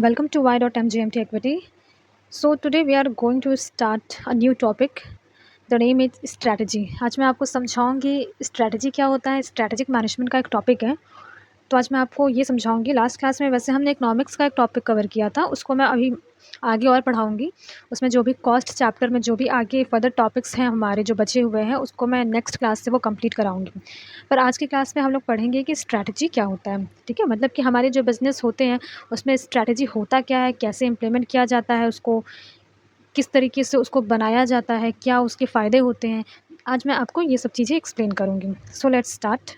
Welcome to Y.MGMT Equity. So today we are going to start a new topic. The name is strategy. आज मैं आपको समझाऊंगी strategy क्या होता है. Strategic management का एक टॉपिक है. तो आज मैं आपको ये समझाऊंगी. लास्ट क्लास में वैसे हमने इकोनॉमिक्स का एक टॉपिक कवर किया था, उसको मैं अभी आगे और पढ़ाऊंगी. उसमें जो भी कॉस्ट चैप्टर में जो भी आगे फर्दर टॉपिक्स हैं हमारे जो बचे हुए हैं, उसको मैं नेक्स्ट क्लास से वो कंप्लीट कराऊंगी. पर आज की क्लास में हम लोग पढ़ेंगे कि स्ट्रैटेजी क्या होता है. ठीक है, मतलब कि हमारे जो बिज़नेस होते हैं उसमें स्ट्रैटेजी होता क्या है, कैसे इम्प्लीमेंट किया जाता है उसको, किस तरीके से उसको बनाया जाता है, क्या उसके फ़ायदे होते हैं. आज मैं आपको ये सब चीज़ें एक्सप्लेन करूँगी. So let's start.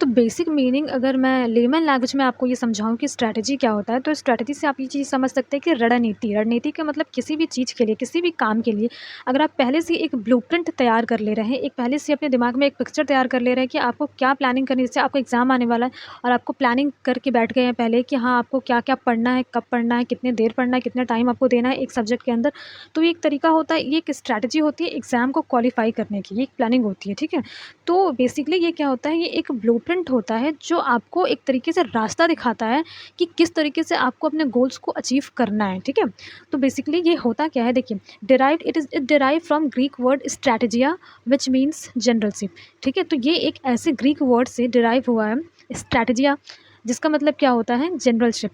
तो बेसिक मीनिंग अगर मैं लेमन लैंग्वेज में आपको ये समझाऊँ कि स्ट्रैटेजी क्या होता है, तो स्ट्रैटेजी से आप ये चीज़ समझ सकते हैं कि रणनीति. रणनीति का मतलब किसी भी चीज़ के लिए, किसी भी काम के लिए अगर आप पहले से एक ब्लूप्रिंट तैयार कर ले रहे हैं, एक पहले से अपने दिमाग में एक पिक्चर तैयार कर ले रहे हैं कि आपको क्या प्लानिंग करनी है. जैसे आपका एग्ज़ाम आने वाला है और आपको प्लानिंग करके बैठ गए हैं पहले कि हाँ, आपको क्या-क्या पढ़ना है, कब पढ़ना है, कितने देर पढ़ना है, कितना टाइम आपको देना है एक सब्जेक्ट के अंदर. तो ये एक तरीका होता है, ये एक स्ट्रैटेजी होती है एग्ज़ाम को क्वालीफाई करने की, ये एक प्लानिंग होती है. ठीक है? तो बेसिकली ये क्या होता है, ये एक ब्लूप्रिंट होता है जो आपको एक तरीके से रास्ता दिखाता है कि किस तरीके से आपको अपने गोल्स को अचीव करना है. ठीक है, तो बेसिकली ये होता क्या है, देखिए, it derive from Greek word strategia which means generalship. ठीक है, तो ये एक ऐसे ग्रीक वर्ड से डिराइव हुआ है स्ट्रैटेजिया, जिसका मतलब क्या होता है, जनरलशिप.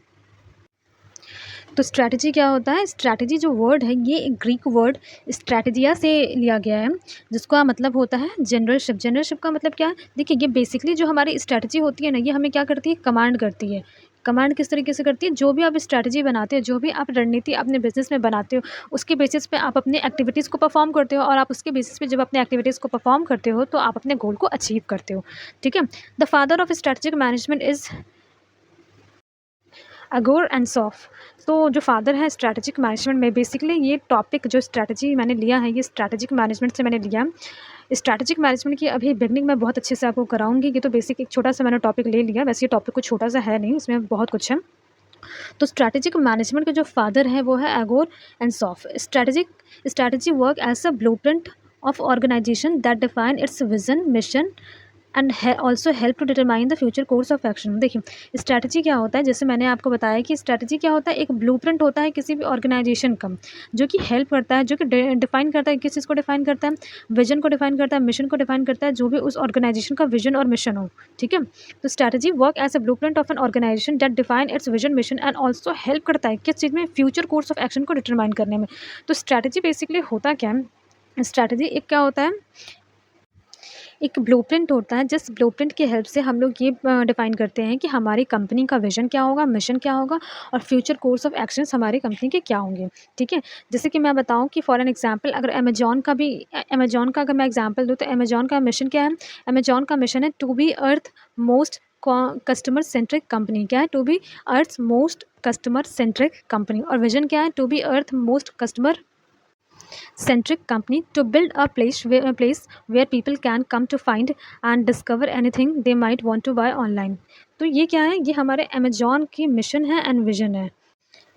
तो स्ट्रैटेजी क्या होता है, स्ट्रैटेजी जो वर्ड है ये एक ग्रीक वर्ड स्ट्रैटेजिया से लिया गया है, जिसका मतलब होता है जनरलशिप. जनरलशिप का मतलब क्या है, देखिए, ये बेसिकली जो हमारी स्ट्रैटेजी होती है ना, ये हमें क्या करती है, कमांड करती है. कमांड किस तरीके से करती है, जो भी आप स्ट्रैटेजी बनाते हो, जो भी आप रणनीति अपने बिजनेस में बनाते हो, उसके बेसिस पे आप अपने एक्टिविटीज़ को परफॉर्म करते हो, और आप उसके बेसिस पे जब अपने एक्टिविटीज़ को परफॉर्म करते हो तो आप अपने गोल को अचीव करते हो. ठीक है, the father of strategic management is अगोर एंड सॉफ. तो जो फादर है स्ट्रैटेजिक मैनेजमेंट में, बेसिकली ये टॉपिक जो स्ट्रैटेजी मैंने लिया है, ये स्ट्रैटेजिक मैनेजमेंट से मैंने लिया. स्ट्रैटेजिक मैनेजमेंट की अभी बिगनिंग मैं बहुत अच्छे से आपको कराऊंगी. ये तो बेसिक एक छोटा सा मैंने टॉपिक ले लिया, वैसे ये टॉपिक कुछ छोटा सा है नहीं, इसमें बहुत कुछ है. तो स्ट्रैटेजिक मैनेजमेंट के जो फादर है वो है एगोर एंड सॉफ. Strategy work as a blueprint of organization that define its vision, mission and also help to determine the future course of action. देखिए, स्ट्रैटेजी क्या होता है, जैसे मैंने आपको बताया कि स्ट्रैटेजी क्या होता है, एक ब्लूप्रिंट होता है किसी भी ऑर्गेनाइजेशन का, जो कि हेल्प करता है, जो कि डिफाइन करता है, किस चीज़ को डिफाइन करता है, विजन को डिफाइन करता है, मिशन को डिफाइन करता है, जो भी उस ऑर्गेनाइजेशन का विजन और मिशन हो. ठीक है, तो strategy work as a blueprint of an organization that define its vision, mission and also help करता है किस चीज़ में, फ्यूचर कोर्स ऑफ एक्शन को डिटरमाइन करने में. तो स्ट्रैटेजी बेसिकली होता क्या है, स्ट्रैटेजी एक क्या होता है, एक ब्लूप्रिंट होता है, जिस ब्लूप्रिंट की हेल्प से हम लोग ये डिफ़ाइन करते हैं कि हमारी कंपनी का विज़न क्या होगा, मिशन क्या होगा, और फ्यूचर कोर्स ऑफ एक्शंस हमारी कंपनी के क्या होंगे. ठीक है, जैसे कि मैं बताऊं कि फॉर एन एग्जांपल, अगर अमेजॉन का अगर मैं एग्जांपल दूं, तो अमेजॉन का मिशन क्या है, अमेजॉन का मिशन है to be earth most customer centric company. क्या है, to be earth most customer centric company. और विजन क्या है, to be earth most customer centric company, to build a place where people can come to find and discover anything they might want to buy online. तो ये क्या है, ये हमारे Amazon की मिशन है एंड विजन है.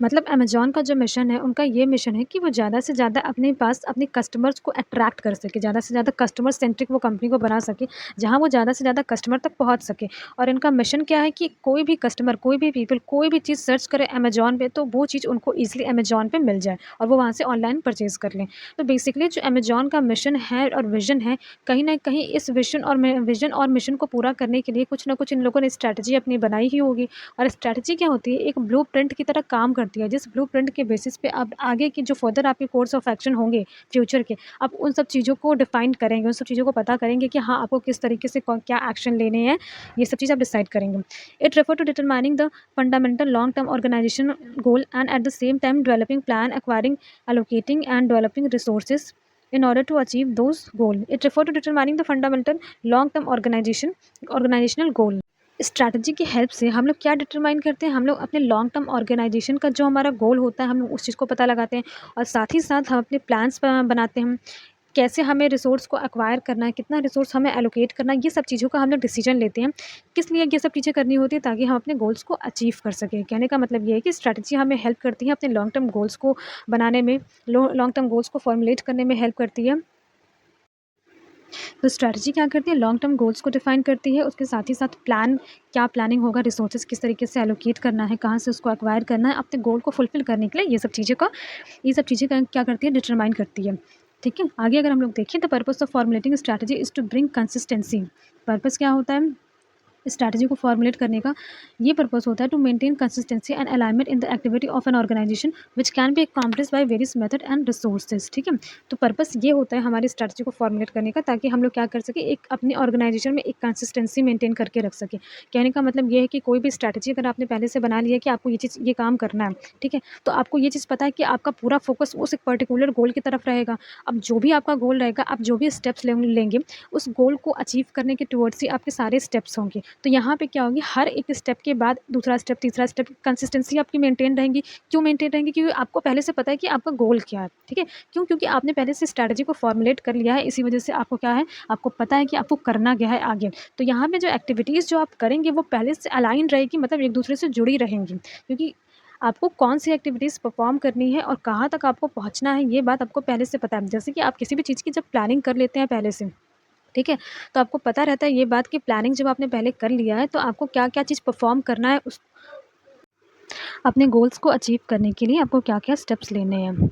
मतलब अमेज़न का जो मिशन है, उनका ये मिशन है कि वो ज़्यादा से ज़्यादा अपने पास अपने कस्टमर्स को अट्रैक्ट कर सके, ज़्यादा से ज़्यादा कस्टमर सेंट्रिक वो कंपनी को बना सके, जहाँ वो ज़्यादा से ज़्यादा कस्टमर तक पहुँच सके. और इनका मिशन क्या है कि कोई भी कस्टमर, कोई भी पीपल, कोई भी चीज़ सर्च करे अमेज़न पे, तो वो चीज़ उनको ईज़िली अमेज़न पे मिल जाए और वो वहाँ से ऑनलाइन परचेज़ कर लें. तो बेसिकली जो अमेज़न का मिशन है और विज़न है, कहीं न कहीं इस विज़न और मिशन को पूरा करने के लिए कुछ न कुछ इन लोगों ने स्ट्रैटेजी अपनी बनाई ही होगी. और स्ट्रैटेजी क्या होती है, एक ब्लूप्रिंट की तरह काम करती है, जिस ब्लूप्रिंट के बेसिस पे आप आगे की जो फर्दर आपके कोर्स ऑफ एक्शन होंगे फ्यूचर के, आप उन सब चीज़ों को डिफाइन करेंगे, उन सब चीज़ों को पता करेंगे कि हाँ, आपको किस तरीके से क्या एक्शन लेने हैं, ये सब चीज़ आप डिसाइड करेंगे. It refer to determining the fundamental long term organization goal and at the same time developing plan, acquiring, allocating and developing resources in order to achieve those goals. It refers to determining the fundamental long-term organizational goal. Strategy की help से हम लोग क्या determine करते हैं, हम लोग अपने लॉन्ग टर्म ऑर्गेनाइजेशन का जो हमारा गोल होता है, हम लोग उस चीज़ को पता लगाते हैं, और साथ ही साथ हम अपने प्लान्स बनाते हैं, कैसे हमें रिसोर्स को एक्वायर करना है, कितना रिसोर्स हमें एलोकेट करना है, ये सब चीज़ों का हम लोग डिसीजन लेते हैं. किस लिए ये सब चीज़ें करनी होती है, ताकि हम अपने गोल्स को अचीव कर सकें. कहने का मतलब ये है कि स्ट्रैटेजी हमें हेल्प करती है अपने लॉन्ग टर्म गोल्स को बनाने में, लॉन्ग टर्म गोल्स को फॉर्मुलेट करने में हेल्प करती है. तो स्ट्रैटेजी क्या करती है, लॉन्ग टर्म गोल्स को डिफाइन करती है, उसके साथ ही साथ प्लान, क्या प्लानिंग होगा, रिसोर्सेज किस तरीके से एलोकेट करना है, कहाँ से उसको एक्वायर करना है अपने गोल को फुलफिल करने के लिए, ये सब चीज़ें क्या करती है, डिटरमाइन करती है। ठीक है, आगे अगर हम लोग देखें, the purpose of formulating strategy is to bring consistency. Purpose क्या होता है स्ट्रैटेजी को फॉर्मुलेट करने का, ये पर्पस होता है to maintain consistency and alignment in the activity of an organization which can be accomplish by various method and resources. ठीक है, तो पर्पस ये होता है हमारी स्ट्रैटेजी को फॉर्मुलेट करने का, ताकि हम लोग क्या कर सके, एक अपनी ऑर्गेनाइजेशन में एक कंसिस्टेंसी मेंटेन करके रख सके। कहने का मतलब ये है कि कोई भी स्ट्रैटेजी अगर आपने पहले से बना लिया कि आपको ये काम करना है, ठीक है, तो आपको ये चीज़ पता है कि आपका पूरा फोकस उस एक पर्टिकुलर गोल की तरफ रहेगा। अब जो भी आपका गोल रहेगा, आप जो भी स्टेप्स लेंगे, उस गोल को अचीव करने के टुवर्ड्स ही आपके सारे स्टेप्स होंगे। तो यहाँ पे क्या होगी, हर एक स्टेप के बाद दूसरा स्टेप, तीसरा स्टेप, कंसिस्टेंसी आपकी मेंटेन रहेंगी। क्यों मेंटेन रहेंगी? क्योंकि आपको पहले से पता है कि आपका गोल क्या है। ठीक है, क्यों? क्योंकि आपने पहले से स्ट्रैटेजी को फॉर्मुलेट कर लिया है, इसी वजह से आपको क्या है, आपको पता है कि आपको करना क्या है आगे। तो यहाँ पे जो एक्टिविटीज़ जो आप करेंगे वो पहले से अलाइन रहेगी, मतलब एक दूसरे से जुड़ी रहेंगी, क्योंकि आपको कौन सी एक्टिविटीज़ परफॉर्म करनी है और कहाँ तक आपको पहुँचना है, ये बात आपको पहले से पता है। जैसे कि आप किसी भी चीज़ की जब प्लानिंग कर लेते हैं पहले से, ठीक है, तो आपको पता रहता है ये बात कि प्लानिंग जब आपने पहले कर लिया है, तो आपको क्या-क्या चीज़ परफ़ॉर्म करना है, उस अपने गोल्स को अचीव करने के लिए आपको क्या-क्या स्टेप्स लेने हैं।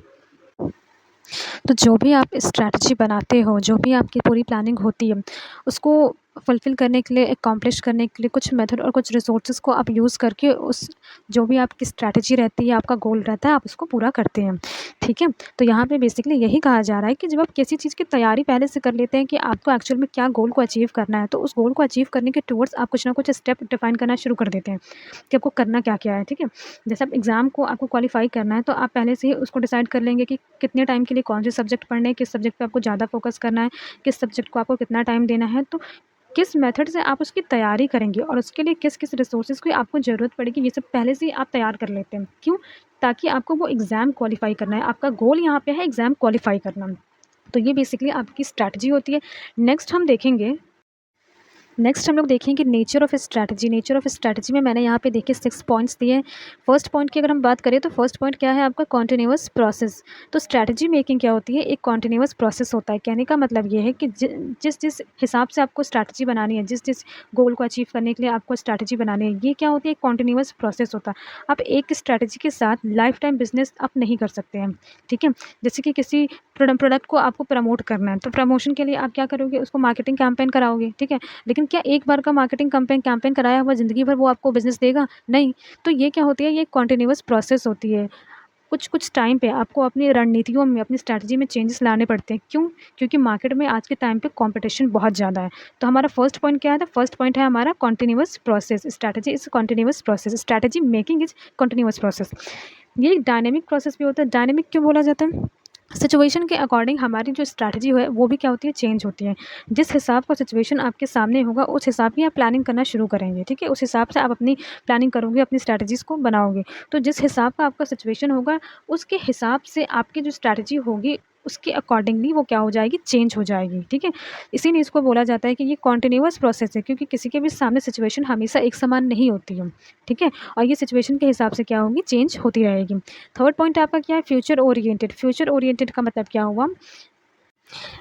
तो जो भी आप स्ट्रैटेजी बनाते हो, जो भी आपकी पूरी प्लानिंग होती है, उसको फुलफ़िल करने के लिए, अकॉम्प्लिश करने के लिए कुछ मेथड और कुछ रिसोर्सेज़ को आप यूज़ करके उस जो भी आपकी स्ट्रैटेजी रहती है, आपका गोल रहता है, आप उसको पूरा करते हैं। ठीक है? तो यहाँ पे बेसिकली यही कहा जा रहा है कि जब आप किसी चीज़ की तैयारी पहले से कर लेते हैं कि आपको एक्चुअल में क्या गोल को अचीव करना है, तो उस गोल को अचीव करने के टुवर्ड्स आप कुछ ना कुछ स्टेप डिफाइन करना शुरू कर देते हैं कि आपको करना क्या-क्या है। ठीक है? जैसे अब एग्ज़ाम को आपको क्वालीफ़ाई करना है, तो आप पहले से ही उसको डिसाइड कर लेंगे कि कितने टाइम के लिए कौन से सब्जेक्ट पढ़ने हैं, किस सब्जेक्ट पे आपको ज़्यादा फ़ोकस करना है, किस सब्जेक्ट को आपको कितना टाइम देना है। तो किस मेथड से आप उसकी तैयारी करेंगे और उसके लिए किस-किस रिसोर्सेज़ की आपको ज़रूरत पड़ेगी, ये सब पहले से ही आप तैयार कर लेते हैं। क्यों? ताकि आपको वो एग्ज़ाम क्वालीफ़ाई करना है। आपका गोल यहाँ पे है एग्ज़ाम क्वालीफ़ाई करना। तो ये बेसिकली आपकी स्ट्रैटेजी होती है। नेक्स्ट हम लोग देखेंगे nature of strategy. Nature of strategy में मैंने यहाँ पे देखिए 6 पॉइंट्स दिए हैं। फर्स्ट पॉइंट की अगर हम बात करें, तो फर्स्ट पॉइंट क्या है आपका, कॉन्टिन्यूअस प्रोसेस। तो स्ट्रैटेजी मेकिंग क्या होती है, एक कॉन्टिन्यूअस प्रोसेस होता है। कहने का मतलब ये है कि जिस हिसाब से आपको स्ट्रैटेजी बनानी है, जिस गोल को अचीव करने के लिए आपको स्ट्रैटेजी बनानी है, ये क्या होती है, एक कॉन्टिन्यूअस प्रोसेस होता है। आप एक स्ट्रैटेजी के साथ लाइफ टाइम बिजनेस आप नहीं कर सकते हैं। ठीक है, जैसे कि किसी प्रोडक्ट को आपको प्रमोट करना है, तो प्रमोशन के लिए आप क्या करोगे, उसको मार्केटिंग कैंपेन कराओगे। ठीक है, लेकिन क्या एक बार का मार्केटिंग कैंपेन कराया हुआ ज़िंदगी भर वो आपको बिज़नेस देगा? नहीं। तो ये क्या होती है, ये कॉन्टिन्यूअस प्रोसेस होती है। कुछ टाइम पे आपको अपनी रणनीतियों में, अपनी स्ट्रैटेजी में चेंजेस लाने पड़ते हैं। क्यों? क्योंकि मार्केट में आज के टाइम पे कॉम्पिटिशन बहुत ज़्यादा है। तो हमारा फर्स्ट पॉइंट क्या है? फर्स्ट पॉइंट है हमारा continuous process. Strategy is continuous process. Strategy making is continuous process. ये एक डायनेमिक प्रोसेस भी होता है। डायनेमिक क्यों बोला जाता है? सिचुएशन के अकॉर्डिंग हमारी जो स्ट्रैटेजी है वो भी क्या होती है, चेंज होती है। जिस हिसाब का सिचुएशन आपके सामने होगा, उस हिसाब की आप प्लानिंग करना शुरू करेंगे। ठीक है, उस हिसाब से आप अपनी प्लानिंग करोगे, अपनी स्ट्रैटेजीज़ को बनाओगे। तो जिस हिसाब का आपका सिचुएशन होगा, उसके हिसाब से आपकी जो स्ट्रैटेजी होगी, उसके अकॉर्डिंगली वो क्या हो जाएगी, चेंज हो जाएगी। ठीक है, इसीलिए इसको बोला जाता है कि ये कॉन्टिन्यूअस प्रोसेस है, क्योंकि किसी के भी सामने सिचुएशन हमेशा एक समान नहीं होती है। ठीक है, और ये सिचुएशन के हिसाब से क्या होगी, चेंज होती रहेगी। थर्ड पॉइंट आपका क्या है, फ्यूचर ओरिएंटेड। फ्यूचर ओरिएंटेड का मतलब क्या हुआ,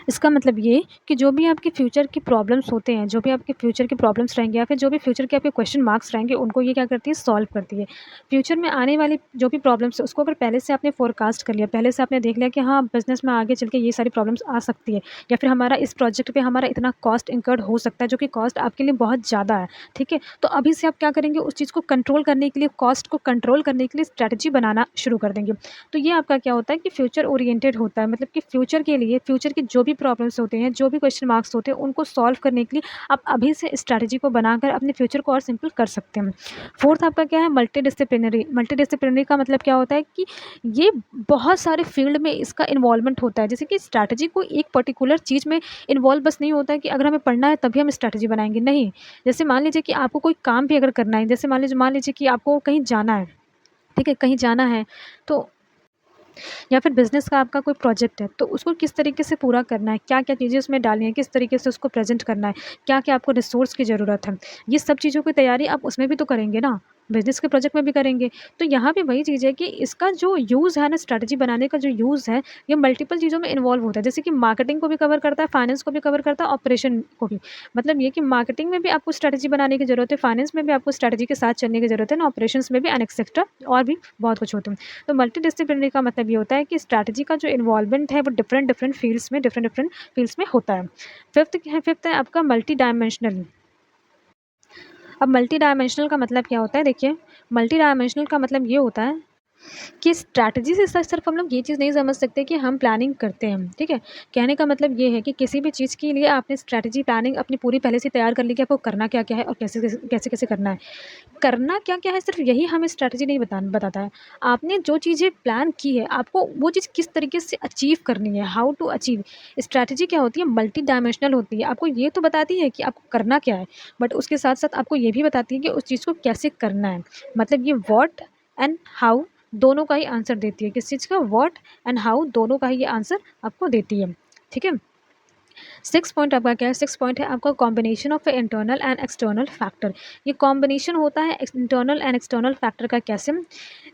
इसका मतलब ये कि जो भी आपके फ्यूचर की प्रॉब्लम्स होते हैं, जो भी आपके फ्यूचर के प्रॉब्लम्स रहेंगे या फिर जो भी फ्यूचर के आपके क्वेश्चन मार्क्स रहेंगे, उनको ये क्या करती है, सॉल्व करती है। फ्यूचर में आने वाली जो भी प्रॉब्लम्स है, उसको अगर पहले से आपने फोरकास्ट कर लिया, पहले से आपने देख लिया कि हाँ, बिज़नेस में आगे चल के ये सारी प्रॉब्लम्स आ सकती है, या फिर हमारा इस प्रोजेक्ट पे हमारा इतना कॉस्ट इंकर्ड हो सकता है, जो कि कॉस्ट आपके लिए बहुत ज़्यादा है। ठीक है, तो अभी से आप क्या करेंगे, उस चीज़ को कंट्रोल करने के लिए, कॉस्ट को कंट्रोल करने के लिए स्ट्रैटेजी बनाना शुरू कर देंगे। तो ये आपका क्या होता है कि फ्यूचर ओरिएंटेड होता है, मतलब कि फ्यूचर के लिए, फ्यूचर की जो भी प्रॉब्लम्स होते हैं, जो भी क्वेश्चन मार्क्स होते हैं, उनको सॉल्व करने के लिए आप अभी से स्ट्रैटेजी को बनाकर अपने फ्यूचर को और सिंपल कर सकते हैं। फोर्थ आपका क्या है, मल्टीडिसिप्लिनरी। मल्टीडिसिप्लिनरी का मतलब क्या होता है कि ये बहुत सारे फील्ड में इसका इन्वॉल्वमेंट होता है। जैसे कि स्ट्रैटेजी को एक पर्टिकुलर चीज़ में इन्वॉल्व बस नहीं होता है कि अगर हमें पढ़ना है तभी हम स्ट्रैटेजी बनाएंगे, नहीं। जैसे मान लीजिए कि आपको कोई काम भी अगर करना है, जैसे मान लीजिए कि आपको कहीं जाना है, ठीक है, कहीं जाना है, तो या फिर बिज़नेस का आपका कोई प्रोजेक्ट है, तो उसको किस तरीके से पूरा करना है, क्या-क्या चीज़ें उसमें डालनी है, किस तरीके से उसको प्रेज़ेंट करना है, क्या-क्या आपको रिसोर्स की ज़रूरत है। ये सब चीज़ों की तैयारी आप उसमें भी तो करेंगे ना। बिज़नेस के प्रोजेक्ट में भी करेंगे। तो यहाँ पे वही चीज़ है कि इसका जो यूज़ है ना, स्ट्रैटेजी बनाने का जो यूज़ है, ये मल्टीपल चीज़ों में इन्वॉल्व होता है। जैसे कि मार्केटिंग को भी कवर करता है, फाइनेंस को भी कवर करता है, ऑपरेशन को भी। मतलब ये कि मार्केटिंग में भी आपको स्ट्रैटेजी बनाने की ज़रूरत है, फाइनेंस में भी आपको स्ट्रैटेजी के साथ चलने की ज़रूरत है, ना ऑपरेशंस में भी एंड एक्सेट्रा और भी बहुत कुछ होते हैं। तो मल्टीडिसिप्लिनरी का मतलब ये होता है कि स्ट्रैटेजी का जो इन्वॉल्वमेंट है वो डिफरेंट फील्ड्स में डिफरेंट फील्ड्स में होता है। फिफ्थ है आपका मल्टी डायमेंशनल। अब मल्टी डायमेंशनल का मतलब क्या होता है? देखिए, मल्टी डायमेंशनल का मतलब ये होता है कि स्ट्रैटेजी से सिर्फ हम लोग ये चीज़ नहीं समझ सकते कि हम प्लानिंग करते हैं, ठीक है? कहने का मतलब ये है कि किसी भी चीज़ के लिए आपने स्ट्रैटेजी प्लानिंग अपनी पूरी पहले से तैयार कर ली कि आपको करना क्या-क्या है और कैसे-कैसे करना है। करना क्या-क्या है सिर्फ यही हमें स्ट्रैटेजी नहीं बताता है। आपने जो चीज़ें प्लान की है, आपको वो चीज़ किस तरीके से अचीव करनी है, हाउ टू अचीव। स्ट्रैटेजी क्या होती है? मल्टी डायमेंशनल होती है। आपको ये तो बताती है कि आपको करना क्या है, बट उसके साथ-साथ आपको ये भी बताती है कि उस चीज़ को कैसे करना है। मतलब ये व्हाट एंड हाउ दोनों का ही आंसर देती है। किस चीज़ का? व्हाट एंड हाउ दोनों का ही ये आंसर आपको देती है। ठीक है? 6 पॉइंट आपका क्या है? 6 पॉइंट है आपका combination of internal and external factor. ये कॉम्बिनेशन होता है इंटरनल एंड एक्सटर्नल फैक्टर का। कैसे?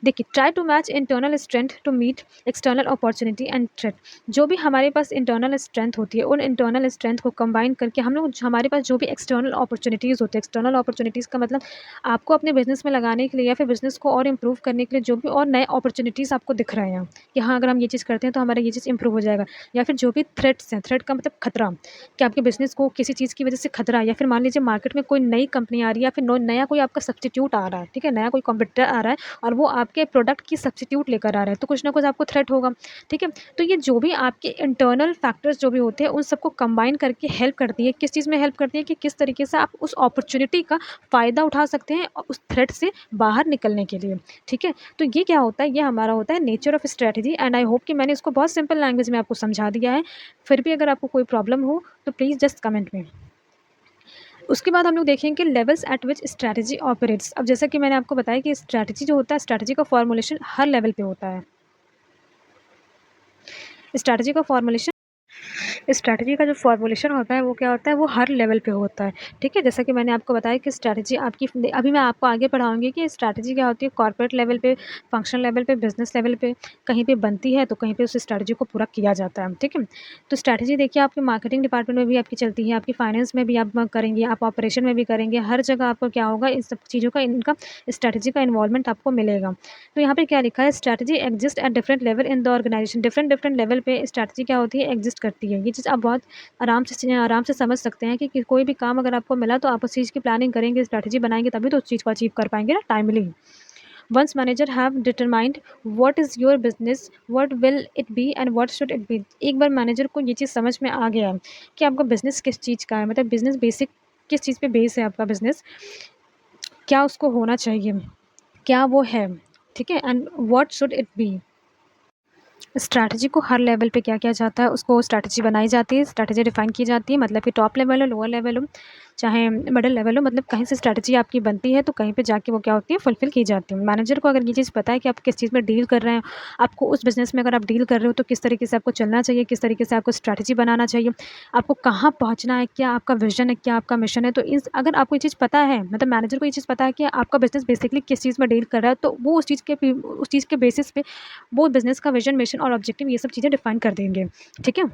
देखिए, try to match internal strength to meet external opportunity and threat. जो भी हमारे पास इंटरनल स्ट्रेंथ होती है, उन इंटरनल स्ट्रेंथ को कंबाइन करके हम लोग हमारे पास जो भी एक्सटर्नल अपॉर्चुनिटीज़ होती है, एक्सटर्नल अपॉर्चुनिटीज़ का मतलब आपको अपने बिजनेस में लगाने के लिए या फिर बिजनेस को और इम्प्रूव करने के लिए जो भी और नए अपॉर्चुनिटीज़ आपको दिख रहे हैं कि हाँ, अगर हम ये चीज़ करते हैं तो हमारा ये चीज़ इंप्रूव हो जाएगा। या फिर जो भी थ्रेट्स हैं, थ्रेट का मतलब खतरा, कि आपके बिज़नेस को किसी चीज़ की वजह से खतरा है, या फिर मान लीजिए मार्केट में कोई नई कंपनी आ रही है या फिर नया कोई आपका सब्स्टिट्यूट आ रहा है, ठीक है? नया कोई कॉम्पिटिटर आ रहा है और वो आपके प्रोडक्ट की सब्स्टिट्यूट लेकर आ रहा है, तो कुछ ना कुछ आपको थ्रेट होगा, ठीक है? तो ये जो भी आपके इंटरनल फैक्टर्स जो भी होते हैं, उन सबको कंबाइन करके हेल्प करती है। किस चीज़ में हेल्प करती है? कि किस तरीके से आप उस अपॉर्च्युनिटी का फ़ायदा उठा सकते हैं और उस थ्रेट से बाहर निकलने के लिए, ठीक है? तो ये क्या होता है? ये हमारा होता है nature of strategy, and I hope कि मैंने इसको बहुत सिंपल लैंग्वेज में आपको समझा दिया है। फिर भी अगर आपको कोई प्रॉब्लम हो तो प्लीज़ जस्ट कमेंट मी। उसके बाद हम लोग देखेंगे कि levels at which strategy operates. अब जैसा कि मैंने आपको बताया कि स्ट्रैटेजी जो होता है, स्ट्रैटेजी का फॉर्मूलेशन हर लेवल पे होता है। स्ट्रैटेजी का फॉर्मूलेशन स्ट्रैटेजी का जो फॉर्मूलेशन होता है वो क्या होता है? वो हर लेवल पे होता है, ठीक है? जैसा कि मैंने आपको बताया कि स्ट्रैटेजी आपकी अभी मैं आपको आगे पढ़ाऊँगी कि स्ट्रैटेजी क्या होती है। कॉर्पोरेट लेवल पे, फंक्शनल लेवल पे, बिज़नेस लेवल पे कहीं पे बनती है तो कहीं पे उस स्ट्रैटेजी को पूरा किया जाता है, ठीक है? तो स्ट्रैटेजी देखिए, आपके मार्केटिंग डिपार्टमेंट में भी आपकी चलती है, आपकी फाइनेंस में भी आप करेंगे, आप ऑपरेशन में भी करेंगे, हर जगह आपको क्या होगा, इन सब चीज़ों का इनका स्ट्रैटेजी का इन्वॉल्वमेंट आपको मिलेगा। तो यहाँ पे क्या लिखा है? Strategy exist at different level in the organization. Different level पे स्ट्रैटेजी क्या होती है? एग्जिस्ट करती है। ये चीज़ आप बहुत आराम से समझ सकते हैं कि कोई भी काम अगर आपको मिला तो आप उस चीज़ की प्लानिंग करेंगे, स्ट्रैटेजी बनाएँगे, तभी तो उस चीज़ को अचीव कर पाएँगे ना timely. Once manager have determined what is your business, what will it be and what should it be. एक बार मैनेजर को ये चीज़ समझ में आ गया है कि आपका बिज़नेस किस चीज़ का है, मतलब बिज़नेस बेसिक किस चीज़ पे बेस है आपका बिज़नेस, क्या उसको होना चाहिए, क्या वो है, ठीक है? And what should it B. Strategy को हर लेवल पे क्या किया जाता है? उसको स्ट्रैटेजी बनाई जाती है, स्ट्रैटेजी डिफ़ाइन की जाती है। मतलब कि टॉप लेवल हो, लोअर लेवल हो, चाहे मिडल लेवल हो, मतलब कहीं से स्ट्रैटेजी आपकी बनती है तो कहीं पे जाके वो क्या होती है? फुलफ़िल की जाती है। मैनेजर को अगर ये चीज़ पता है कि आप किस चीज़ में डील कर रहे हैं, आपको उस बिज़नेस में अगर आप डील कर रहे हो तो किस तरीके से आपको चलना चाहिए, किस तरीके से आपको स्ट्रैटेजी बनाना चाहिए, आपको कहाँ पहुँचना है, क्या आपका विज़न है, क्या आपका मिशन है। तो इस अगर आपको ये चीज़ पता है, मतलब मैनेजर को ये चीज़ पता है कि आपका बिज़नेस बेसिकली किस चीज़ में डील कर रहा है, तो वो उस चीज़ के बेसिस पे वो बिज़नेस का विज़न, मिशन और ऑब्जेक्टिव ये सब चीज़ें डिफ़ाइन कर देंगे, ठीक है?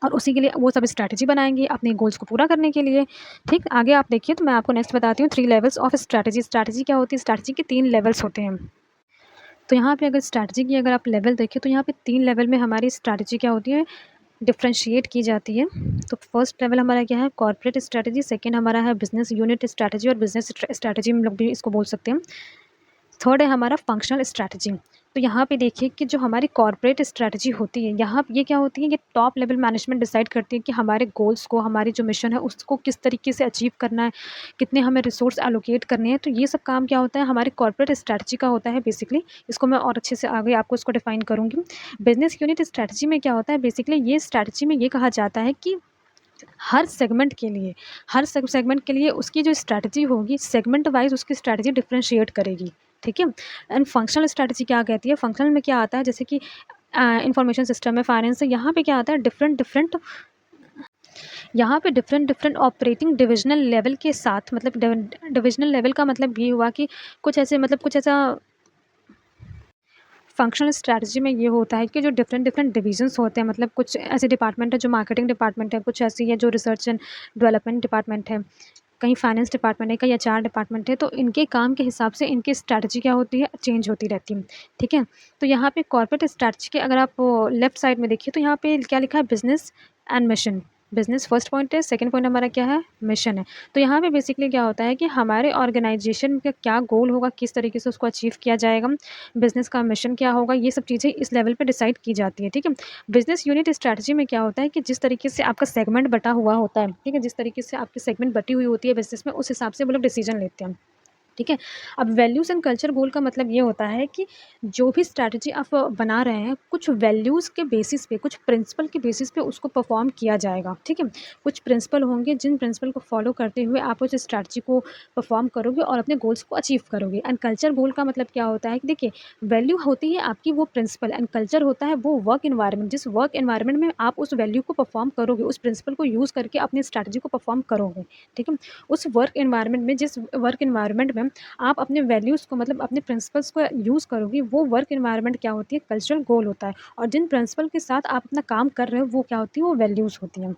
और उसी के लिए वो सब स्ट्रैटेजी बनाएँगे अपने गोल्स को पूरा करने के लिए, ठीक? आगे आप देखिए तो मैं आपको नेक्स्ट बताती हूँ 3 लेवल्स ऑफ स्ट्रैटेजी। स्ट्रैटेजी क्या होती है? स्ट्रैटेजी के 3 लेवल्स होते हैं। तो यहाँ पे अगर स्ट्रैटेजी की अगर आप लेवल देखें तो यहाँ पे 3 लेवल में हमारी स्ट्रैटेजी क्या होती है? डिफरेंशिएट की जाती है। तो फर्स्ट लेवल हमारा क्या है? कॉर्पोरेट स्ट्रैटेजी, सेकंड हमारा है बिज़नेस यूनिट स्ट्रैटेजी और बिज़नेस स्ट्रैटेजी हम लोग भी इसको बोल सकते हैं। थर्ड है हमारा फंक्शनल स्ट्रैटेजी। तो यहाँ पे देखिए कि जो हमारी कॉर्पोरेट स्ट्रैटेजी होती है, यहाँ ये क्या होती है? ये टॉप लेवल मैनेजमेंट डिसाइड करती है कि हमारे गोल्स को, हमारी जो मिशन है उसको किस तरीके से अचीव करना है, कितने हमें रिसोर्स एलोकेट करने हैं। तो ये सब काम क्या होता है? हमारी कॉर्पोरेट स्ट्रैटेजी का होता है बेसिकली। इसको मैं और अच्छे से आगे आपको इसको डिफाइन करूँगी। बिज़नेस यूनिट स्ट्रैटेजी में क्या होता है? बेसिकली ये स्ट्रैटेजी में ये कहा जाता है कि हर सेगमेंट के लिए, हर सेगमेंट के लिए उसकी जो स्ट्रैटेजी होगी, सेगमेंट वाइज़ उसकी स्ट्रैटेजी डिफरेंशिएट करेगी, ठीक है? एंड फंक्शनल स्ट्रैटेजी क्या कहती है? फंक्शनल में क्या आता है? जैसे कि इंफॉर्मेशन सिस्टम है, फाइनेंस है, यहाँ पे क्या आता है? डिफरेंट यहाँ पे different different operating divisional level के साथ, मतलब डिविजनल लेवल का मतलब ये हुआ कि कुछ ऐसा फंक्शनल स्ट्रैटेजी में ये होता है कि जो डिफरेंट डिफरेंट डिविजन्स होते हैं, मतलब कुछ ऐसे डिपार्टमेंट है जो मार्केटिंग डिपार्टमेंट है, कुछ ऐसी है जो रिसर्च एंड डेवलपमेंट डिपार्टमेंट है, कहीं फाइनेंस डिपार्टमेंट है, कहीं एचआर डिपार्टमेंट है, तो इनके काम के हिसाब से इनकी स्ट्रैटेजी क्या होती है, चेंज होती रहती है। ठीक है, तो यहाँ पे कॉर्पोरेट स्ट्रैटेजी के अगर आप लेफ्ट साइड में देखिए तो यहाँ पे क्या लिखा है, business and mission. Business first point है, सेकंड पॉइंट हमारा क्या है, मिशन है। तो यहाँ पे बेसिकली क्या होता है कि हमारे ऑर्गेनाइजेशन का क्या गोल होगा, किस तरीके से उसको अचीव किया जाएगा, बिजनेस का मिशन क्या होगा, ये सब चीज़ें इस लेवल पे डिसाइड की जाती है। ठीक है, बिजनेस यूनिट स्ट्रैटेजी में क्या होता है कि जिस तरीके से आपका सेगमेंट बटा हुआ होता है, ठीक है, जिस तरीके से आपकी सेगमेंट बटी हुई होती है बिजनेस में, उस हिसाब से वो लोग डिसीजन लेते हैं। ठीक है, अब वैल्यूज़ एंड कल्चर गोल का मतलब ये होता है कि जो भी स्ट्रैटेजी आप बना रहे हैं, कुछ वैल्यूज़ के बेसिस पे, कुछ प्रिंसिपल के बेसिस पे उसको परफॉर्म किया जाएगा। ठीक है, कुछ प्रिंसिपल होंगे जिन प्रिंसिपल को फॉलो करते हुए आप उस स्ट्रैटेजी को परफॉर्म करोगे और अपने गोल्स को अचीव करोगे। एंड कल्चर गोल का मतलब क्या होता है कि देखिए, वैल्यू होती है आपकी वो प्रिंसिपल, एंड कल्चर होता है वो वर्क इन्वायरमेंट, जिस वर्क इन्वायरमेंट में आप उस वैल्यू को परफॉर्म करोगे, उस प्रिंसिपल को यूज़ करके अपनी स्ट्रैटेजी को परफॉर्म करोगे। ठीक है, उस वर्क इन्वायरमेंट में, जिस वर्क इन्वायरमेंट में आप अपने वैल्यूज़ को, मतलब अपने प्रिंसिपल्स को यूज़ करोगे, वो वर्क एनवायरनमेंट क्या होती है, कल्चरल गोल होता है। और जिन प्रिंसिपल के साथ आप अपना काम कर रहे हो वो क्या होती है, वो वैल्यूज़ होती हैं।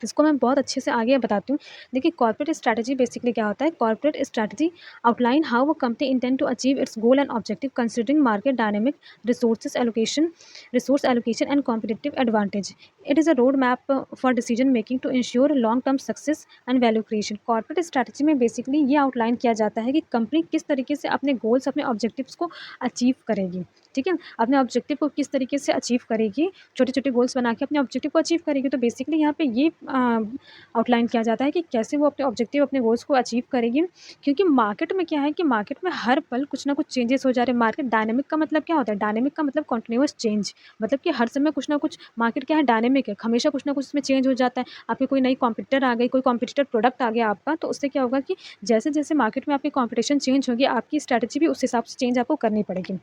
इसको मैं बहुत अच्छे से आगे बताती हूँ। देखिए, कॉर्पोरेट स्ट्रैटेजी बेसिकली क्या होता है, corporate strategy outline how a company intend to achieve its goal and objective considering market dynamic, resource allocation and competitive advantage. It is a road map for decision making to ensure long term success and value creation. Corporate strategy में basically ये outline किया जाता है कि company किस तरीके से अपने गोल्स, अपने ऑब्जेक्टिव्स को अचीव करेगी। ठीक है, अपने ऑब्जेक्टिव को किस तरीके से अचीव करेगी, छोटे-छोटे गोल्स बना के अपने ऑब्जेक्टिव को अचीव करेगी। तो बेसिकली यहाँ पे ये आउटलाइन किया जाता है कि कैसे वो अपने ऑब्जेक्टिव, अपने गोल्स को अचीव करेगी। क्योंकि मार्केट में क्या है कि मार्केट में हर पल कुछ ना कुछ चेंजेस हो जा रहे हैं। मार्केट डायनामिक का मतलब क्या होता है, डायनामिक का मतलब कंटिन्यूअस चेंज, मतलब कि हर समय कुछ ना कुछ, मार्केट क्या है, डायनामिक है, हमेशा कुछ ना कुछ इसमें चेंज हो जाता है। आपकी कोई नई कॉम्पिटिटर आ गई, कोई कॉम्पिटिटर प्रोडक्ट आ गया आपका, तो उससे क्या होगा कि जैसे-जैसे मार्केट में आपकी कॉम्पिटिशन चेंज होगी, आपकी स्ट्रैटेजी भी उस हिसाब से चेंज आपको करनी पड़ेगी।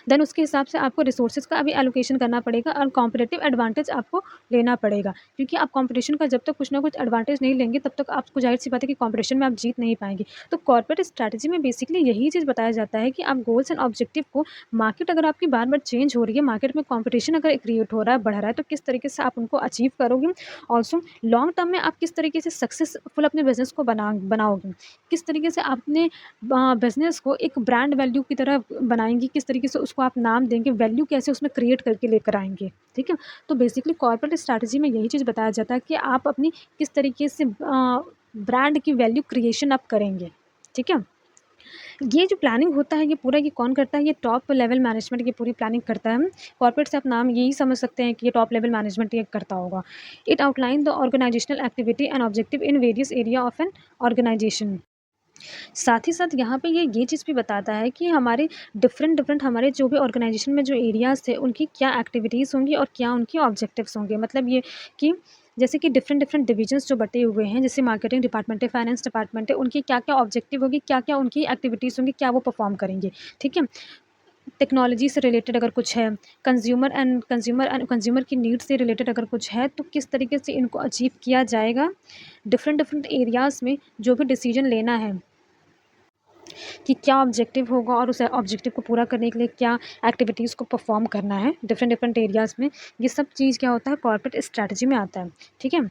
देन उसके हिसाब से आपको रिसोर्सेज़ का भी एलोकेशन करना पड़ेगा और कॉम्पिटिटिव एडवांटेज आपको लेना पड़ेगा। क्योंकि आप कॉम्पिटिशन का जब तक कुछ ना कुछ एडवांटेज नहीं लेंगे, तब तक आपको ज़ाहिर-सी बात है कि कॉम्पिटिशन में आप जीत नहीं पाएँगे। तो कॉर्पोरेट स्ट्रैटेजी में बेसिकली यही चीज़ बताया जाता है कि आप गोल्स एंड ऑब्जेक्टिव को, मार्केट अगर आपकी बार-बार चेंज हो रही है, मार्केट में कॉम्पिटिशन अगर क्रिएट हो रहा है, बढ़ रहा है, तो किस तरीके से आप उनको अचीव करोगे। ऑल्सो लॉन्ग टर्म में आप किस तरीके से सक्सेसफुल अपने बिज़नेस को बनाओगे। किस तरीके से आप अपने बिज़नेस को एक ब्रांड वैल्यू की तरह बनाएँगे, किस तरीके से उसको आप नाम देंगे, वैल्यू कैसे उसमें क्रिएट करके लेकर आएँगे, ठीक है? तो बेसिकली कॉर्पोरेट स्ट्रैटेजी में यही चीज़ बताया जाता है कि आप अपनी किस तरीके से ब्रांड की वैल्यू क्रिएशन आप करेंगे, ठीक है? ये जो प्लानिंग होता है, ये पूरा ये कौन करता है? ये टॉप लेवल मैनेजमेंट ये पूरी प्लानिंग करता है। कॉर्पोरेट से आप नाम यही समझ सकते हैं कि ये टॉप लेवल मैनेजमेंट ये करता होगा। It outline the organizational activity and objective in various area of an organization. साथ ही साथ यहाँ पे ये चीज़ भी बताता है कि हमारे डिफरेंट डिफरेंट हमारे जो भी ऑर्गेनाइजेशन में जो एरियाज़ थे, उनकी क्या एक्टिविटीज़ होंगी और क्या उनकी ऑब्जेक्टिव्स होंगे। मतलब ये कि जैसे कि डिफरेंट डिफरेंट डिविजन्स जो बटे हुए हैं, जैसे मार्केटिंग डिपार्टमेंट है, फाइनेंस डिपार्टमेंट है, उनकी क्या-क्या ऑब्जेक्टिव होगी, क्या-क्या उनकी एक्टिविटीज़ होंगी, क्या वो परफ़ॉर्म करेंगे, ठीक है? टेक्नोलॉजी से रिलेटेड अगर कुछ है, कंज़्यूमर की नीड्स से रिलेटेड अगर कुछ है, तो किस तरीके से इनको अचीव किया जाएगा। डिफरेंट डिफरेंट एरियाज़ में जो भी डिसीजन लेना है कि क्या ऑब्जेक्टिव होगा और उस ऑब्जेक्टिव को पूरा करने के लिए क्या एक्टिविटीज़ को परफॉर्म करना है डिफरेंट डिफरेंट एरियाज़ में, ये सब चीज़ क्या होता है, कॉर्पोरेट स्ट्रैटेजी में आता है। ठीक है,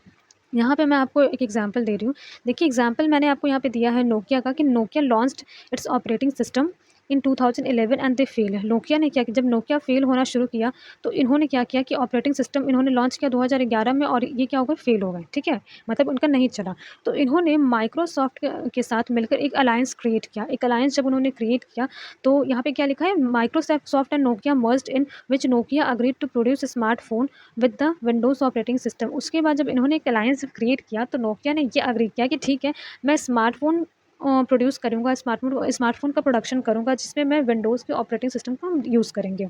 यहाँ पे मैं आपको एक एग्जांपल दे रही हूँ। देखिए, एग्जांपल मैंने आपको यहाँ पे दिया है नोकिया का, कि Nokia launched it's operating system in 2011 and they fail. Nokia ने क्या किया, जब नोकिया फेल होना शुरू किया, तो इन्होंने क्या किया कि ऑपरेटिंग सिस्टम इन्होंने लॉन्च किया 2011 में, और ये क्या हो गए, फेल हो गए। ठीक है, मतलब उनका नहीं चला। तो इन्होंने माइक्रोसॉफ्ट के साथ मिलकर एक अलायंस क्रिएट किया। एक अलायंस जब उन्होंने क्रिएट किया, तो यहाँ पे क्या लिखा है, Microsoft and Nokia merged in which Nokia agreed to produce smartphone with the Windows operating system. उसके बाद जब इन्होंने एक अलायंस क्रिएट किया, तो नोकिया ने ये एग्री किया कि ठीक है, मैं स्मार्टफ़ोन प्रोड्यूस करूँगा, स्मार्टफ़ोन का प्रोडक्शन करूँगा, जिसमें मैं विंडोज़ के ऑपरेटिंग सिस्टम का हम यूज़ करेंगे।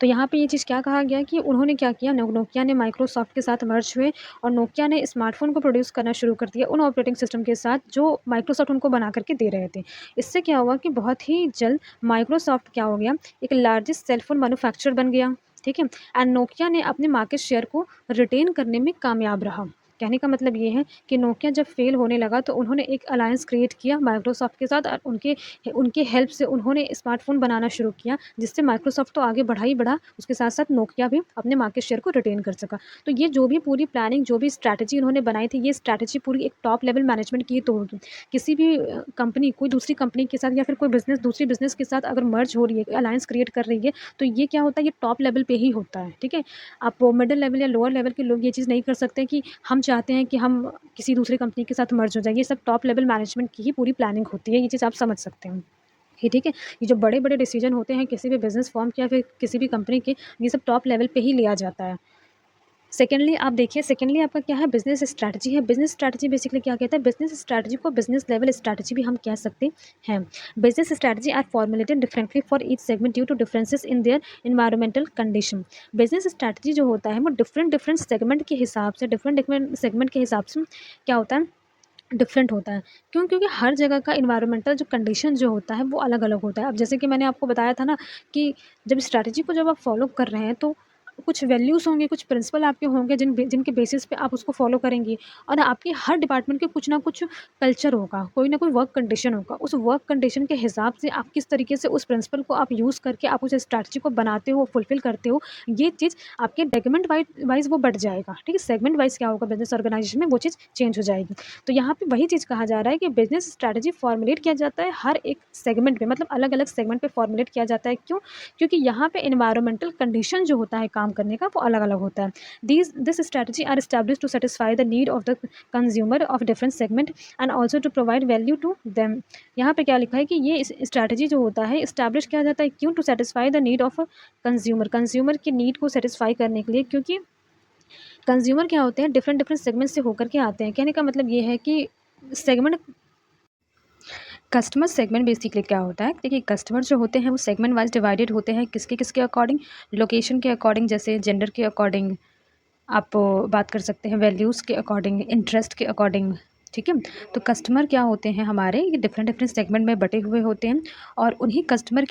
तो यहाँ पे ये चीज़ क्या कहा गया कि उन्होंने क्या किया, नोकिया ने माइक्रोसॉफ्ट के साथ मर्ज हुए और नोकिया ने स्मार्टफ़ोन को प्रोड्यूस करना शुरू कर दिया उन ऑपरेटिंग सिस्टम के साथ जो माइक्रोसॉफ्ट उनको बना करके दे रहे थे। इससे क्या हुआ कि बहुत ही जल्द माइक्रोसॉफ्ट क्या हो गया, एक लार्जेस्ट सेल फ़ोन मैन्युफैक्चरर बन गया। ठीक है। एंड नोकिया ने अपने मार्केट शेयर को रिटेन करने में कामयाब रहा। कहने का मतलब ये है कि नोकिया जब फेल होने लगा तो उन्होंने एक अलायंस क्रिएट किया माइक्रोसॉफ्ट के साथ और उनके उनके हेल्प से उन्होंने स्मार्टफ़ोन बनाना शुरू किया, जिससे माइक्रोसॉफ्ट तो आगे बढ़ा ही बढ़ा, उसके साथ-साथ नोकिया भी अपने मार्केट शेयर को रिटेन कर सका। तो ये जो भी पूरी प्लानिंग, जो भी स्ट्रैटेजी उन्होंने बनाई थी, ये स्ट्रैटेजी पूरी एक टॉप लेवल मैनेजमेंट की तो होगी। किसी भी कंपनी कोई दूसरी कंपनी के साथ या फिर कोई बिज़नेस दूसरी बिज़नेस के साथ अगर मर्ज हो रही है, अलायंस क्रिएट कर रही है, तो ये क्या होता है, ये टॉप लेवल पे ही होता है, ठीक है? आप मिडल लेवल या लोअर लेवल के लोग ये चीज़ नहीं कर सकते कि हम चाहते हैं कि हम किसी दूसरी कंपनी के साथ मर्ज हो जाए। ये सब टॉप लेवल मैनेजमेंट की ही पूरी प्लानिंग होती है, ये चीज़ आप समझ सकते हैं। ये ठीक है? ये जो बड़े-बड़े डिसीज़न होते हैं किसी भी बिज़नेस फर्म के या फिर किसी भी कंपनी के, ये सब टॉप लेवल पे ही लिया जाता है। सेकेंडली आप देखिए, सेकेंडली आपका क्या है, बिज़नेस स्ट्रैटेजी है। बिज़नेस स्ट्रैटेजी बेसिकली क्या कहता है, बिज़नेस स्ट्रैटेजी को बिज़नेस लेवल स्ट्रैटेजी भी हम कह सकते हैं। Business strategy are formulated differently for each segment due to differences in their environmental condition. Business strategy जो होता है वो डिफरेंट डिफरेंट सेगमेंट के हिसाब से, डिफरेंट डिफरेंट सेगमेंट के हिसाब से क्या होता है, डिफरेंट होता है। क्यों? क्योंकि हर जगह का एनवायरमेंटल जो कंडीशन जो होता है वो अलग-अलग होता है। अब जैसे कि मैंने आपको बताया था ना कि जब स्ट्रैटेजी को जब आप फॉलो कर रहे हैं तो कुछ वैल्यूज़ होंगे, कुछ प्रिंसिपल आपके होंगे जिनके बेसिस पे आप उसको फॉलो करेंगी, और आपके हर डिपार्टमेंट के कुछ ना कुछ कल्चर होगा, कोई ना कोई वर्क कंडीशन होगा। उस वर्क कंडीशन के हिसाब से आप किस तरीके से उस प्रिंसिपल को आप यूज़ करके आप उस स्ट्रैटेजी को बनाते हो, फुलफ़िल करते हो, ये चीज़ आपके सेगमेंट वाइज़ वो बढ़ जाएगा, ठीक है? सेगमेंट वाइज़ क्या होगा बिज़नेस ऑर्गेनाइज़ेशन में, वो चीज़ चेंज हो जाएगी। तो यहाँ पे वही चीज़ कहा जा रहा है कि बिज़नेस स्ट्रैटेजी फॉर्मुलेट किया जाता है हर एक सेगमेंट पे, मतलब अलग-अलग सेगमेंट पे फॉर्मुलेट किया जाता है। क्यों? क्योंकि यहाँ पे एनवायरमेंटल कंडीशन जो होता है काम करने का वो अलग-अलग होता है। This strategy are established to satisfy the need of the consumer of different segment and also to provide value to them. यहाँ पे क्या लिखा है कि ये इस स्ट्रैटेजी जो होता है एस्टैब्लिश किया जाता है क्यों? To satisfy the need of consumer, consumer की नीड को सैटिस्फाई करने के लिए, क्योंकि कंज्यूमर क्या होते हैं डिफरेंट डिफरेंट सेगमेंट से होकर के आते हैं। कहने का मतलब ये है कि सेगमेंट कस्टमर सेगमेंट बेसिकली क्या होता है, देखिए कस्टमर जो होते हैं वो सेगमेंट वाइज डिवाइडेड होते हैं, किसके किसके अकॉर्डिंग, लोकेशन के अकॉर्डिंग, जैसे जेंडर के अकॉर्डिंग, आप बात कर सकते हैं वैल्यूज़ के अकॉर्डिंग, इंटरेस्ट के अकॉर्डिंग, ठीक है। तो कस्टमर क्या होते हैं हमारे, ये डिफरेंट डिफरेंट सेगमेंट में बटे हुए होते हैं और उन्हीं कस्टमर,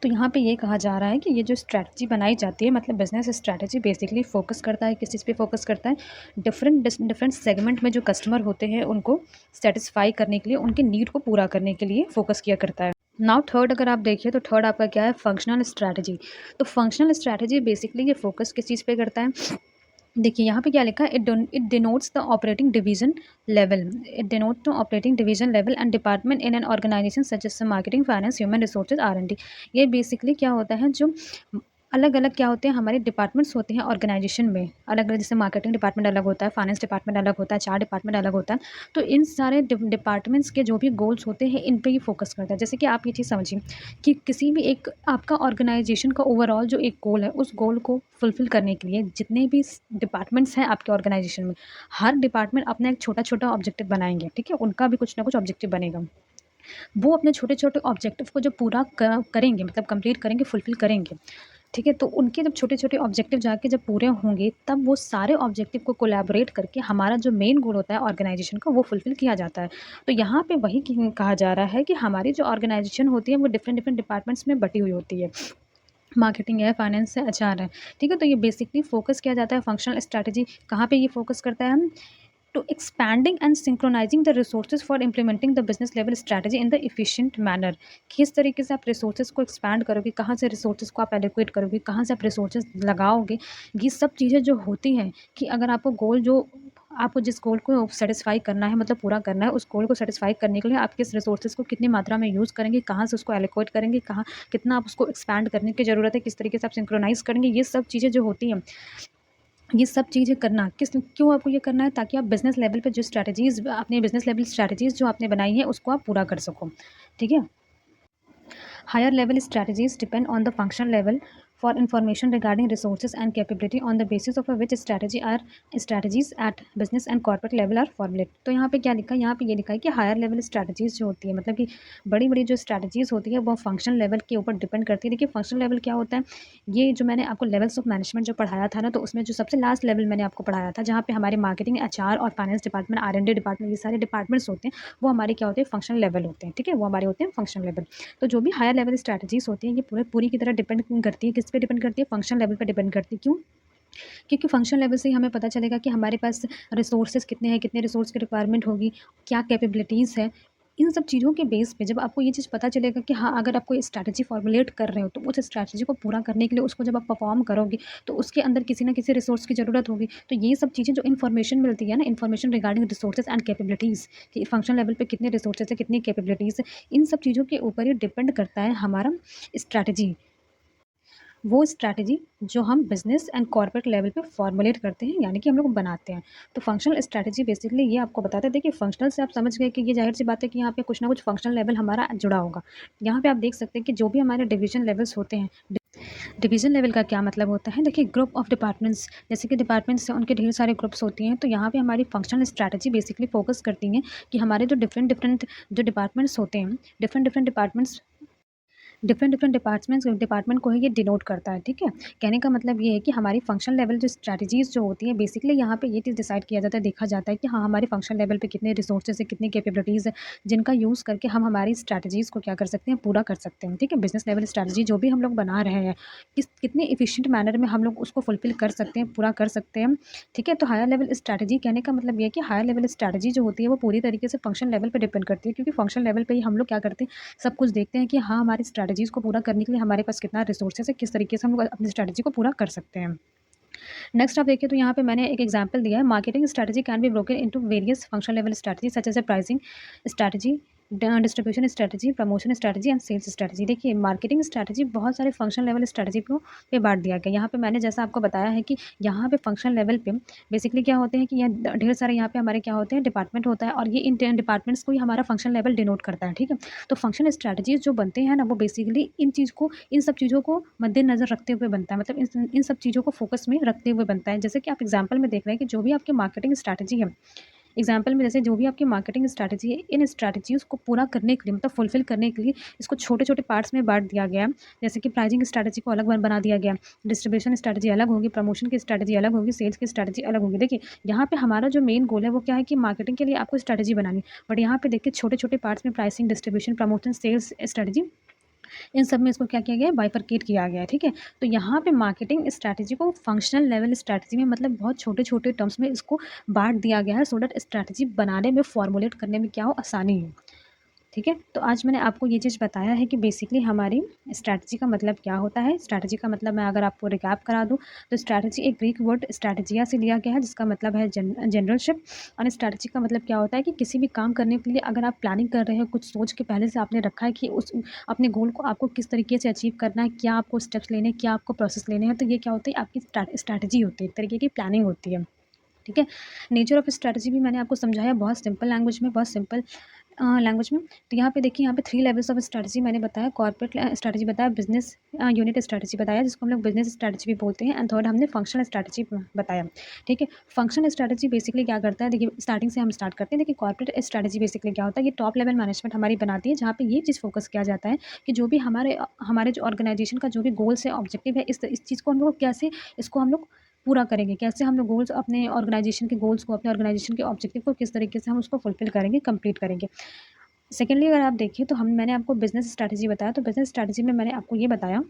तो यहाँ पे ये कहा जा रहा है कि ये जो स्ट्रैटेजी बनाई जाती है, मतलब बिजनेस स्ट्रैटेजी बेसिकली फोकस करता है, किस चीज़ पे फोकस करता है, डिफरेंट डिफरेंट सेगमेंट में जो कस्टमर होते हैं उनको सेटिस्फाई करने के लिए, उनके नीड को पूरा करने के लिए फोकस किया करता है। नाउ थर्ड अगर आप देखिए तो थर्ड आपका क्या है, फंक्शनल स्ट्रैटेजी। तो फंक्शनल स्ट्रैटेजी बेसिकली ये फोकस किस चीज़ पे करता है, देखिए यहाँ पे क्या लिखा है, it denotes the operating division level, it denotes the operating division level and department in an organization such as marketing, finance, human resources, R&D। ये बेसिकली क्या होता है, जो अलग अलग क्या होते हैं हमारे डिपार्टमेंट्स होते हैं ऑर्गेनाइजेशन में, अलग अलग, जैसे मार्केटिंग डिपार्टमेंट अलग होता है, फाइनेंस डिपार्टमेंट अलग होता है, चार डिपार्टमेंट अलग होता है। तो इन सारे डिपार्टमेंट्स के जो भी गोल्स होते हैं इन पे ही फोकस करता है। जैसे कि आप ये चीज़ समझिए कि किसी भी एक आपका ऑर्गेनाइजेशन का ओवरऑल जो एक गोल है, उस गोल को फुलफ़िल करने के लिए जितने भी डिपार्टमेंट्स हैं आपके ऑर्गेनाइजेशन में, हर डिपार्टमेंट अपना एक छोटा-छोटा ऑब्जेक्टिव बनाएँगे, ठीक है? उनका भी कुछ ना कुछ ऑब्जेक्टिव बनेगा। वो अपने छोटे-छोटे ऑब्जेक्टिव को जब पूरा करेंगे, मतलब कंप्लीट करेंगे, फुलफ़िल करेंगे, ठीक है? तो उनके जब छोटे-छोटे ऑब्जेक्टिव जाके जब पूरे होंगे, तब वो सारे ऑब्जेक्टिव को कोलैबोरेट करके हमारा जो मेन गोल होता है ऑर्गेनाइजेशन का, वो फुलफ़िल किया जाता है। तो यहाँ पे वही कहा जा रहा है कि हमारी जो ऑर्गेनाइजेशन होती है वो डिफरेंट डिफरेंट डिपार्टमेंट्स में बटी हुई होती है। मार्केटिंग है, फाइनेंस है, एचआर है, ठीक है? तो ये बेसिकली फोकस किया जाता है फंक्शनल स्ट्रैटेजी, कहाँ पे ये फोकस करता है, to expanding and synchronizing the resources for implementing the business level strategy in the efficient manner। किस तरीके से आप रिसोर्सेज को एक्सपैंड करोगे, कहाँ से रिसोर्सेज को आप एलोकेट करोगे, कहाँ से आप रिसोर्सेज लगाओगे, ये सब चीज़ें जो होती हैं कि अगर आपको गोल जो आपको जिस गोल को सेटिस्फाई करना है, मतलब पूरा करना है, उस गोल को सेटिस्फाई करने के लिए आप किस रिसोर्सेज को कितनी मात्रा में यूज़ करेंगे, कहाँ से उसको एलोकेट करेंगे, कहाँ कितना आप उसको एक्सपैंड करने की ज़रूरत है, किस तरीके से आप सिंक्रोनाइज़ करेंगे, ये सब चीज़ें जो होती हैं, ये सब चीज़ें करना क्यों आपको ये करना है, ताकि आप बिज़नेस लेवल पे जो स्ट्रैटेजीज़, अपने बिज़नेस लेवल स्ट्रैटेजीज़ जो आपने बनाई है उसको आप पूरा कर सको, ठीक है? Higher level strategies depend on the functional level for information regarding resources and capability on the basis of which strategies at business and corporate level are formulated। तो यहाँ पे क्या लिखा है, यहाँ पे ये लिखा है कि हायर लेवल स्ट्रैटेजीज़ जो होती है, मतलब कि बड़ी बड़ी जो स्ट्रैटेजीज़ होती है वो फंक्शनल लेवल के ऊपर डिपेंड करती है। देखिए फंक्शनल लेवल क्या होता है, ये जो मैंने आपको लेवल्स ऑफ मैनेजमेंट जो पढ़ाया था ना, तो उसमें जो सबसे लास्ट लेवल मैंने आपको पढ़ाया था, जहाँ पे हमारे मार्केटिंग, एचआर और फाइनेंस डिपार्टमेंट, R&D डिपार्टमेंट, ये सारे डिपार्टमेंट्स होते हैं, वो हमारे क्या होते हैं, फंक्शनल लेवल होते हैं, ठीक है? वो हमारे होते हैं फंक्शनल लेवल। तो जो भी हायर लेवल स्ट्रैटेजीज़ होती हैं ये पूरी की तरह डिपेंड करती है किस पे डिपेंड करती है, फंक्शन लेवल पे डिपेंड करती है। क्यों? क्योंकि फंक्शन लेवल से ही हमें पता चलेगा कि हमारे पास रिसोर्सेज़ कितने हैं, कितने रिसोर्स की रिक्वायरमेंट होगी, क्या कैपेबिलिटीज़ है। इन सब चीज़ों के बेस पे जब आपको ये चीज़ पता चलेगा कि हाँ, अगर आप कोई स्ट्रैटेजी फ़ॉर्मुलेट कर रहे हो, तो उस स्ट्रैटेजी को पूरा करने के लिए उसको जब आप परफ़ॉर्म करोगे, तो उसके अंदर किसी न किसी रिसोर्स की ज़रूरत होगी। तो ये सब चीज़ें जो इन्फॉर्मेशन मिलती है ना, information regarding resources and capabilities कि फंक्शन लेवल पे कितने रिसोर्सेज़ है, कितनी कैपेबिलिटीज़ है, इन सब चीज़ों के ऊपर ही डिपेंड करता है हमारा स्ट्रैटेजी। वो स्ट्रैटेजी जो हम बिज़नेस एंड कॉर्पोरेट लेवल पे फॉर्मुलेट करते हैं, यानी कि हम लोग बनाते हैं। तो फंक्शनल स्ट्रैटेजी बेसिकली ये आपको बताता है। देखिए, फंक्शनल से आप समझ गए कि ये ज़ाहिर-सी बात है कि यहाँ पे कुछ ना कुछ फंक्शनल लेवल हमारा जुड़ा होगा। यहाँ पे आप देख सकते हैं कि जो भी हमारे डिवीज़न लेवल्स होते हैं, डिवीज़न लेवल का क्या मतलब होता है? देखिए, ग्रुप ऑफ डिपार्टमेंट्स, जैसे कि डिपार्टमेंट्स हैं, उनके ढेर सारे ग्रुप्स होती हैं। तो यहाँ पे हमारी फंक्शनल स्ट्रैटेजी बेसिकली फ़ोकस करती हैं कि हमारे जो डिफरेंट-डिफरेंट जो डिपार्टमेंट्स होते हैं, डिफरेंट-डिफरेंट डिपार्टमेंट को ही ये डिनोट करता है, ठीक है? कहने का मतलब ये है कि हमारी फंक्शन लेवल जो स्ट्रैटेजीज़ जो होती है, बेसिकली यहाँ पे ये चीज़ डिसाइड किया जाता है, देखा जाता है कि हाँ, हमारे फंक्शन लेवल पे कितने रिसोर्सेज़ है, कितनी कैपेबिलिटीज़ है, जिनका यूज़ करके हम हमारी स्ट्रैटेजीज़ को क्या कर सकते हैं, पूरा कर सकते हैं, ठीक है? बिज़नेस लेवल स्ट्रैटेजी जो भी हम लोग बना रहे हैं, कितने एफिशिएंट मैनर में हम लोग उसको फुलफ़िल कर सकते हैं, पूरा कर सकते हैं, ठीक है? तो हायर लेवल स्ट्रैटेजी कहने का मतलब ये है कि हायर लेवल स्ट्रैटेजी जो होती है, वो पूरी तरीके से फंक्शन लेवल पे डिपेंड करती है, क्योंकि फंक्शन लेवल पे ही हम लोग क्या करते हैं, सब कुछ देखते हैं कि हाँ, हमारी स्ट्रैटेजीज़ को पूरा करने के लिए हमारे पास कितना रिसोर्सेज़ है, किस तरीके से हम लोग अपनी स्ट्रैटेजी को पूरा कर सकते हैं। नेक्स्ट आप देखिए, तो यहाँ पे मैंने एक एग्जांपल दिया है, marketing strategy can be broken into various functional level strategy such as a pricing strategy, distribution strategy, promotion strategy and sales strategy. देखिए, मार्केटिंग स्ट्रैटेजी बहुत सारे फंक्शनल लेवल स्ट्रैटेजी को पे बाँट दिया गया। यहाँ पे मैंने जैसा आपको बताया है कि यहाँ पे फंक्शनल लेवल पे बेसिकली क्या होते हैं कि यहाँ ढेर सारे यहाँ पे हमारे क्या होते हैं, डिपार्टमेंट होता है, और ये इन डिपार्टमेंट्स को ही हमारा फंक्शनल लेवल डिनोट करता है, ठीक है? तो फंक्शन स्ट्रैटेजीज़ जो बनते हैं ना, वो बेसिकली इन सब चीज़ों को मद्देनज़र रखते हुए बनता है, मतलब इन सब चीज़ों को फोकस में रखते हुए बनता है। जैसे कि आप एग्जाम्पल में देख रहे हैं कि जो भी आपकी मार्केटिंग स्ट्रैटेजी है, एग्जाम्पल में जैसे जो भी आपकी मार्केटिंग स्ट्रैटेजी है, इन स्ट्रैटेजीज़ को पूरा करने के लिए, मतलब फुलफिल करने के लिए इसको छोटे-छोटे पार्ट्स में बाँट दिया गया है। जैसे कि प्राइसिंग स्ट्रैटेजी को अलग बना दिया गया, डिस्ट्रीब्यूशन स्ट्रैटेजी अलग होगी, प्रमोशन की स्ट्रैटेजी अलग होगी, सेल्स की स्ट्रैटेजी अलग होगी। देखिए, यहाँ पे हमारा जो मेन गोल है वो क्या है कि मार्केटिंग के लिए आपको स्ट्रैटेजी बनानी, बट यहाँ पे देखिए छोटे-छोटे पार्ट्स में pricing, distribution, promotion, sales strategy, इन सब में इसको क्या किया गया है, बाइफरकेट किया गया है, ठीक है? तो यहाँ पे मार्केटिंग स्ट्रैटेजी को फंक्शनल लेवल स्ट्रैटेजी में, मतलब बहुत छोटे-छोटे टर्म्स में इसको बाँट दिया गया है, सो दैट स्ट्रैटेजी बनाने में, फॉर्मुलेट करने में क्या हो, आसानी हो। ठीक है? तो आज मैंने आपको ये चीज़ बताया है कि बेसिकली हमारी स्ट्रैटेजी का मतलब क्या होता है। स्ट्रैटेजी का मतलब मैं अगर आपको रिकैप करा दूँ, तो स्ट्रैटेजी एक ग्रीक वर्ड स्ट्रैटेजिया से लिया गया है, जिसका मतलब है जनरलशिप। और स्ट्रैटेजी का मतलब क्या होता है कि किसी भी काम करने के लिए अगर आप प्लानिंग कर रहे हो, कुछ सोच के पहले से आपने रखा है कि उस अपने गोल को आपको किस तरीके से अचीव करना है, क्या आपको स्टेप्स लेने हैं, क्या आपको प्रोसेस लेने हैं, तो ये क्या होती है, आपकी स्ट्रैटेजी होती है, एक तरीके की प्लानिंग होती है। ठीक है? नेचर ऑफ स्ट्रैटेजी भी मैंने आपको समझाया बहुत सिंपल लैंग्वेज में, बहुत सिंपल लैंग्वेज में। तो यहाँ पे देखिए, यहाँ पे 3 लेवल्स ऑफ स्ट्रैटेजी मैंने बताया, कॉर्पोरेट स्ट्रैटेजी बताया, बिज़नेस यूनिट स्ट्रैटेजी बताया, जिसको हम लोग बिज़नेस स्ट्रैटेजी भी बोलते हैं, एंड थर्ड हमने फंक्शनल स्ट्रैटेजी बताया, ठीक है? फंक्शनल स्ट्रैटेजी बेसिकली क्या करता है, देखिए स्टार्टिंग से हम स्टार्ट करते हैं। देखिए, कॉर्पोरेट स्ट्रैटेजी बेसिकली क्या होता है, ये टॉप लेवल मैनेजमेंट हमारी बनाती है, जहाँ पे ये चीज़ फोकस किया जाता है कि जो भी हमारे जो ऑर्गेनाइजेशन का जो भी गोल्स है, ऑब्जेक्टिव है, इस चीज़ को हम लोग कैसे, इसको हम लोग पूरा करेंगे, कैसे हम लोग गोल्स, अपने ऑर्गेनाइजेशन के गोल्स को, अपने ऑर्गेनाइजेशन के ऑब्जेक्टिव को किस तरीके से हम उसको फुलफिल करेंगे, कंप्लीट करेंगे। सेकेंडली अगर आप देखिए, तो मैंने आपको बिज़नेस स्ट्रैटेजी बताया, तो बिज़नेस स्ट्रैटेजी में मैंने आपको ये बताया,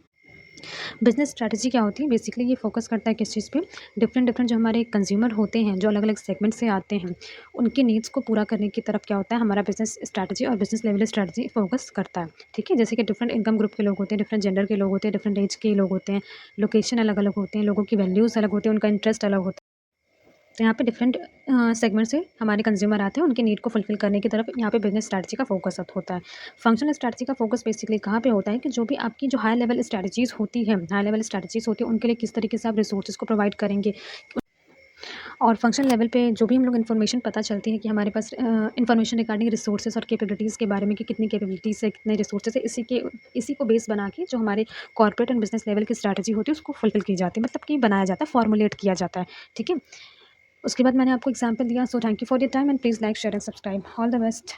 बिज़नेस स्ट्रैटेजी क्या होती है, बेसिकली ये फोकस करता है किस चीज़ पे, डिफरेंट डिफरेंट जो हमारे कंज्यूमर होते हैं, जो अलग अलग सेगमेंट से आते हैं, उनके नीड्स को पूरा करने की तरफ क्या होता है, हमारा बिज़नेस स्ट्रैटेजी और बिज़नेस लेवल स्ट्रैटेजी फोकस करता है, ठीक है? जैसे कि डिफरेंट इनकम ग्रुप के लोग होते हैं, डिफरेंट जेंडर के लोग होते हैं, डिफरेंट एज के लोग होते हैं, लोकेशन अलग अलग होते हैं, लोगों की वैल्यूज़ अलग होती हैं, उनका इंटरेस्ट अलग होता है। तो यहाँ पे डिफरेंट सेगमेंट से हमारे कंज्यूमर आते हैं, उनके नीड को फुलफिल करने की तरफ यहाँ पे बिज़नेस स्ट्रैटेजी का फोकस होता है। फंक्शनल स्ट्रैटेजी का फोकस बेसिकली कहाँ पे होता है कि जो भी आपकी जो हाई लेवल स्ट्रैटेजीज़ होती है, हाई लेवल स्ट्रैटेजीज़ होती है, उनके लिए किस तरीके से आप रिसोर्सेज़ को प्रोवाइड करेंगे। और फंक्शन लेवल पे जो भी हम लोग इन्फॉर्मेशन पता चलती है कि हमारे पास इन्फॉर्मेशन रिगार्डिंग रिसोर्सेज और कैपेबिलिटीज़ के बारे में कि कितनी कैपेबिलिटीज़ है, कितने रिसोर्सेज है, इसी को बेस बना के जो हमारे कॉर्पोरेट एंड बिजनेस लेवल की स्ट्रैटेजी होती है, उसको फुलफिल की जाती है, मतलब कि बनाया जाता है, फॉर्मुलेट किया जाता है, ठीक है? उसके बाद मैंने आपको एग्जाम्पल दिया। So thank you for your time and please like share and subscribe. All the best.